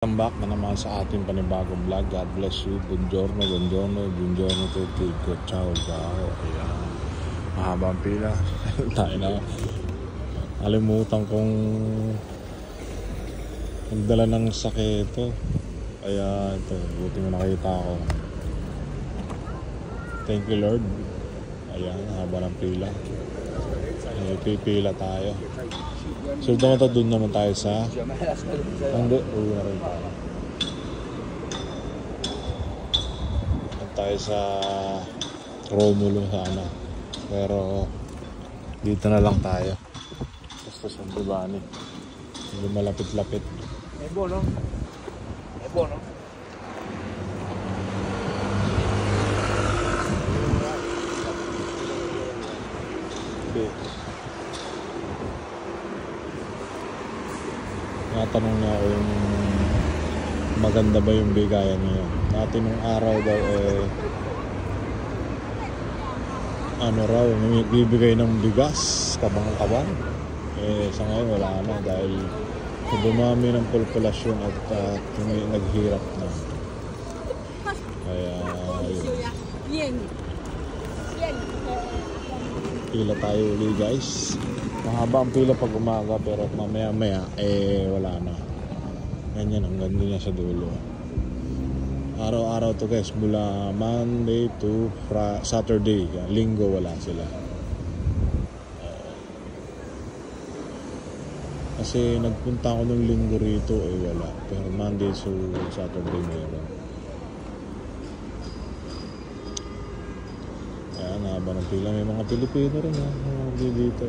Welcome back na naman sa ating panibagong vlog. God bless you. Buongiorno, buongiorno, buongiorno tutti. Ciao, ciao. Ayan. Mahaba ang pila. Tayo na. Alimutan kong magdala ng saketo. Kaya ito, buti mo nakita ako. Thank you Lord. Ayan, mahaba ng pila. Pipila tayo. So doon naman tayo sa hindi, uwi na rin tayo. Tayo sa Romulo sana. Pero dito na lang tayo. Basta sa Bubani. Hindi malapit-lapit. È buono? È buono? Okay. Natanong niya ako yung maganda ba yung bigayan niya. Dati nung araw daw ano raw, bibigay ng bigas, kabang-kabang. Sa ngayon wala na dahil dumami ng populasyon at naghirap na. Kaya yun. Pila tayo ulit guys. Mahaba ang pila pag umaga pero mamaya wala na. Ganyan hanggang doon sa dulo. Araw-araw to guys, mula Monday to Saturday. Linggo wala sila. Kasi nagpunta ako ng linggo rito wala. Pero Monday to Saturday meron. Kaya nahaba ng pila. May mga Pilipino rin dito.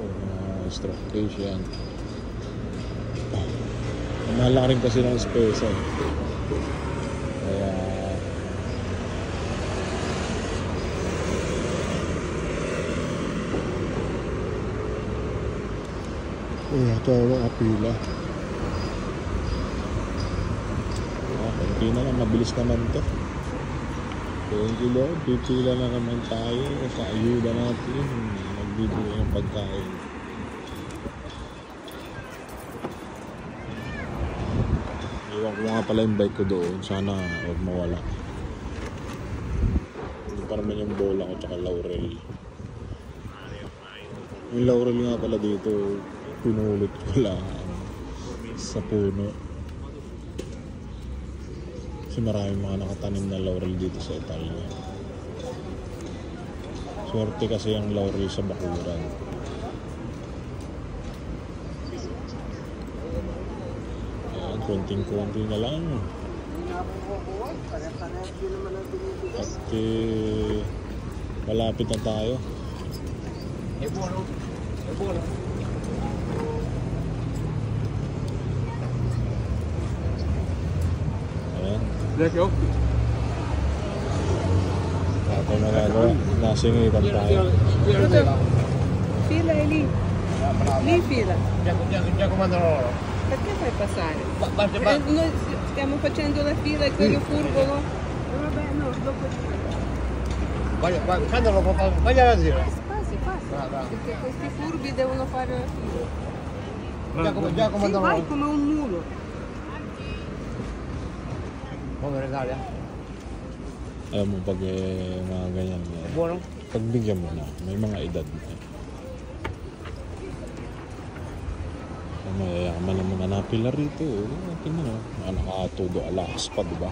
Stroke Asian. Mahal lang rin kasi ng spesa kaya ito ang apila. Kunti na lang, mabilis naman to. Thank you Lord, pipila na naman tayo sa ayuda natin magbibigay ng pagkain. Iwan ko nga pala yung bike ko doon. Sana huwag mawala. Hindi pa naman yung bola ko tsaka laurel. Yung laurel nga pala dito, pinulot ko lang sa puno. Kasi maraming mga nakatanim na laurel dito sa Italia. Swerte kasi yung laurel sa bakuran. Konting-konti na lang. At malapit na tayo. Ayan. Tapos magagawa. Nasingitan tayo. Fila è lì. Lì fila. Già comandano loro. Perché fai passare? Noi stiamo facendo la fila e quello furgolo. Vabbè, no, dopo. Vai a dire. Passi. Perché questi furbi devono fare la fila. Già Sì, comandano vai loro. come un mulo. Povera Italia. Alam mo pag mga ganyan. Buono? Pagbigyan mo na. May mga edad na. Mayayaman naman na napila rito. Tingnan mo. Nakakatudo alas pa, diba?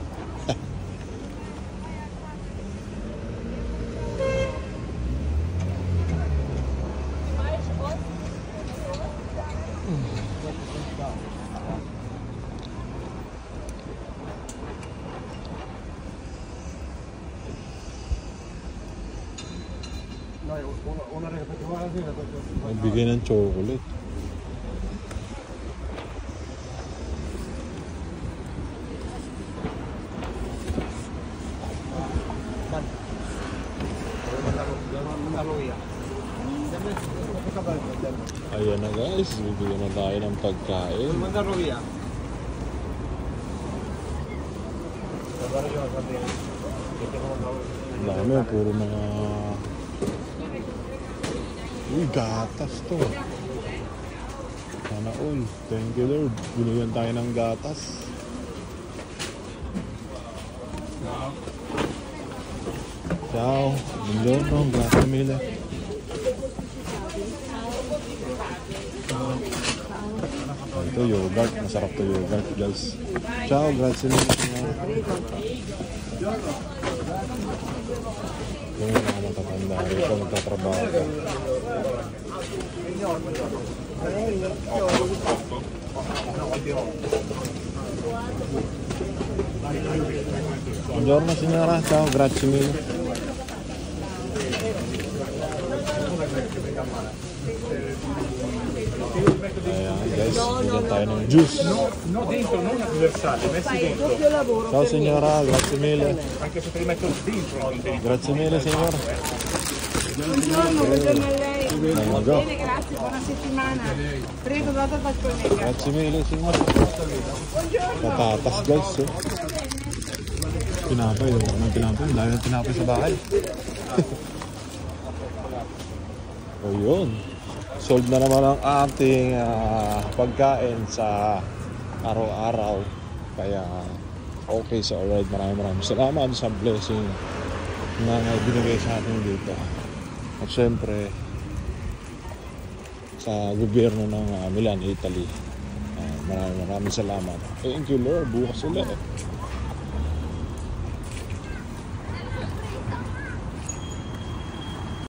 Magbigay ng chocolate. Ayan na guys, bibigyan na tayo ng pagkain. Dami, puro mga gatas to. Sana all. Thank you Lord. Binigyan tayo ng gatas. Ciao, buongiorno, grazie mille. Ito yogurt, masarap to yogurt guys. Ciao, grazie mille. Yung mga matatanda rito, magtatrabaho ko. Buongiorno signora, ciao, grazie mille. Ayan guys, bigyan tayo ng juice. No, dentro, non universale, messi dentro. Ciao signora, grazie mille. Anche se te li metto dentro. Grazie mille signora. Buongiorno, buongiorno a lei. Buongiorno. Bene, grazie, buona settimana. Prego, vado a collega. Grazie mille signora. Patatas guys eh. Pinapay, diba? Anong pinapay? Dahil ng pinapay sa bahay. O yun. Solve na naman ang ating pagkain sa araw-araw. Kaya okay sa alright. Maraming salamat sa blessing na binigay sa atin dito. At syempre sa gobyerno ng Milan, Italy. Maraming salamat. Thank you Lord. Bukas ulit.